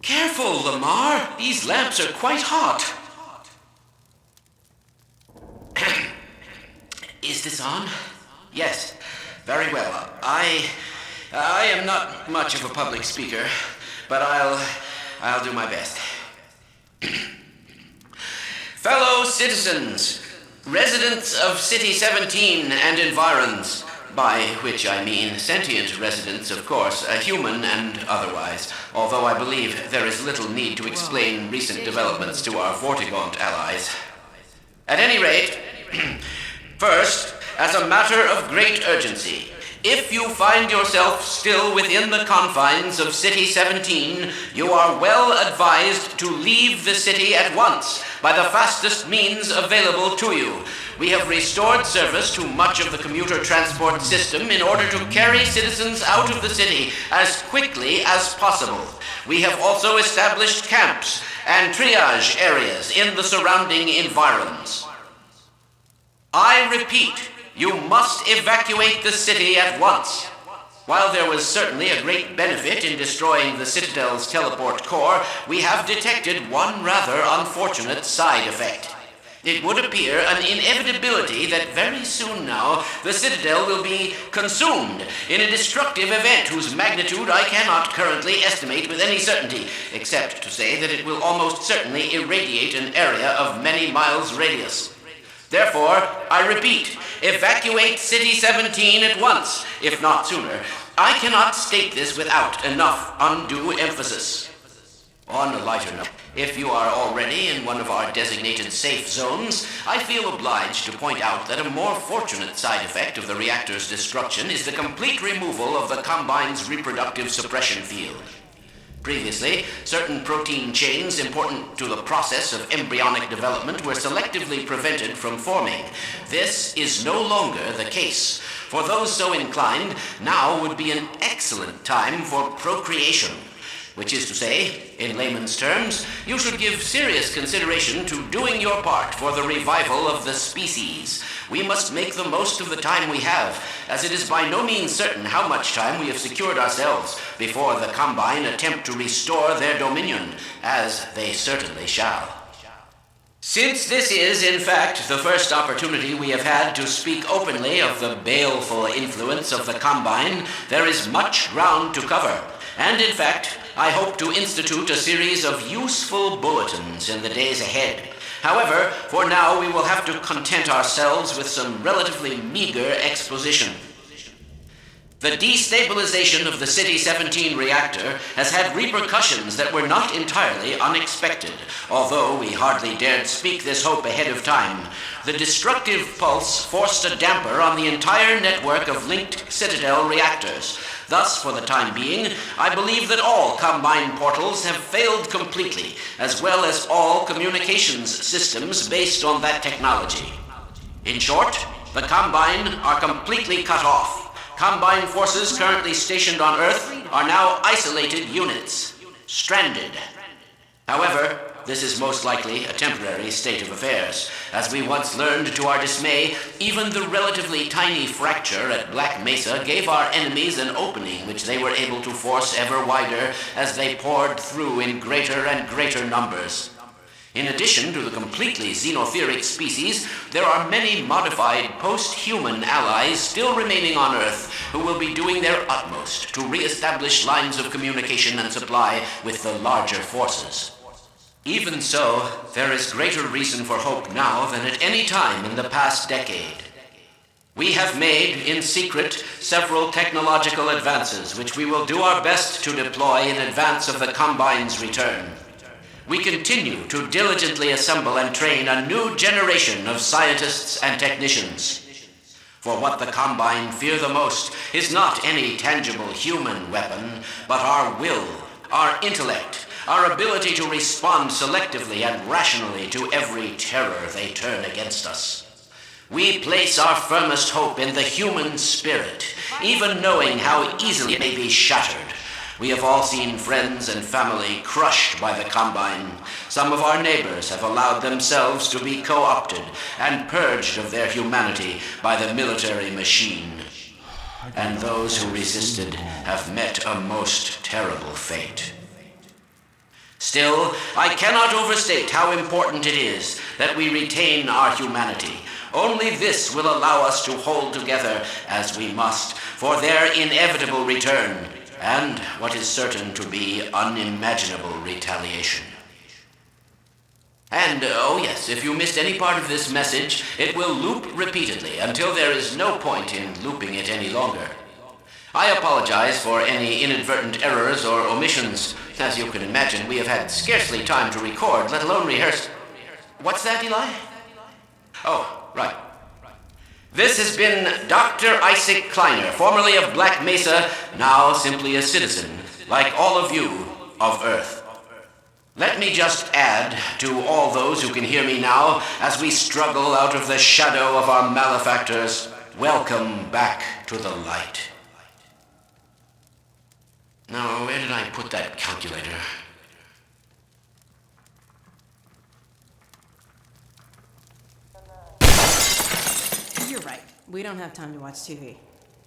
Careful, Lamar. These lamps are quite hot. Is this on? Yes. Very well. I am not much of a public speaker, but I'll do my best. Fellow citizens, residents of City 17 and environs, by which I mean sentient residents, of course, human and otherwise, although I believe there is little need to explain recent developments to our Vortigaunt allies. At any rate, first, as a matter of great urgency, if you find yourself still within the confines of City 17, you are well advised to leave the city at once by the fastest means available to you. We have restored service to much of the commuter transport system in order to carry citizens out of the city as quickly as possible. We have also established camps and triage areas in the surrounding environs. I repeat, you must evacuate the city at once. While there was certainly a great benefit in destroying the Citadel's teleport core, we have detected one rather unfortunate side effect. It would appear an inevitability that very soon now the Citadel will be consumed in a destructive event whose magnitude I cannot currently estimate with any certainty, except to say that it will almost certainly irradiate an area of many miles radius. Therefore, I repeat, evacuate City 17 at once, if not sooner. I cannot state this without enough undue emphasis. On a lighter note, if you are already in one of our designated safe zones, I feel obliged to point out that a more fortunate side effect of the reactor's destruction is the complete removal of the Combine's reproductive suppression field. Previously, certain protein chains important to the process of embryonic development were selectively prevented from forming. This is no longer the case. For those so inclined, now would be an excellent time for procreation. Which is to say, in layman's terms, you should give serious consideration to doing your part for the revival of the species. We must make the most of the time we have, as it is by no means certain how much time we have secured ourselves before the Combine attempt to restore their dominion, as they certainly shall. Since this is, in fact, the first opportunity we have had to speak openly of the baleful influence of the Combine, there is much ground to cover, and in fact, I hope to institute a series of useful bulletins in the days ahead. However, for now we will have to content ourselves with some relatively meager exposition. The destabilization of the City 17 reactor has had repercussions that were not entirely unexpected, although we hardly dared speak this hope ahead of time. The destructive pulse forced a damper on the entire network of linked Citadel reactors. Thus, for the time being, I believe that all Combine portals have failed completely, as well as all communications systems based on that technology. In short, the Combine are completely cut off. Combine forces currently stationed on Earth are now isolated units, stranded. However, this is most likely a temporary state of affairs. As we once learned to our dismay, even the relatively tiny fracture at Black Mesa gave our enemies an opening which they were able to force ever wider as they poured through in greater and greater numbers. In addition to the completely xenotheric species, there are many modified post-human allies still remaining on Earth who will be doing their utmost to re-establish lines of communication and supply with the larger forces. Even so, there is greater reason for hope now than at any time in the past decade. We have made, in secret, several technological advances which we will do our best to deploy in advance of the Combine's return. We continue to diligently assemble and train a new generation of scientists and technicians. For what the Combine fear the most is not any tangible human weapon, but our will, our intellect, our ability to respond selectively and rationally to every terror they turn against us. We place our firmest hope in the human spirit, even knowing how easily it may be shattered. We have all seen friends and family crushed by the Combine. Some of our neighbors have allowed themselves to be co-opted and purged of their humanity by the military machine. And those who resisted have met a most terrible fate. Still, I cannot overstate how important it is that we retain our humanity. Only this will allow us to hold together as we must for their inevitable return, and what is certain to be unimaginable retaliation. And, oh yes, if you missed any part of this message, it will loop repeatedly until there is no point in looping it any longer. I apologize for any inadvertent errors or omissions. As you can imagine, we have had scarcely time to record, let alone rehearse. What's that, Eli? Oh, right. This has been Dr. Isaac Kleiner, formerly of Black Mesa, now simply a citizen, like all of you, of Earth. Let me just add to all those who can hear me now, as we struggle out of the shadow of our malefactors, welcome back to the light. Now, where did I put that calculator? You're right. We don't have time to watch TV.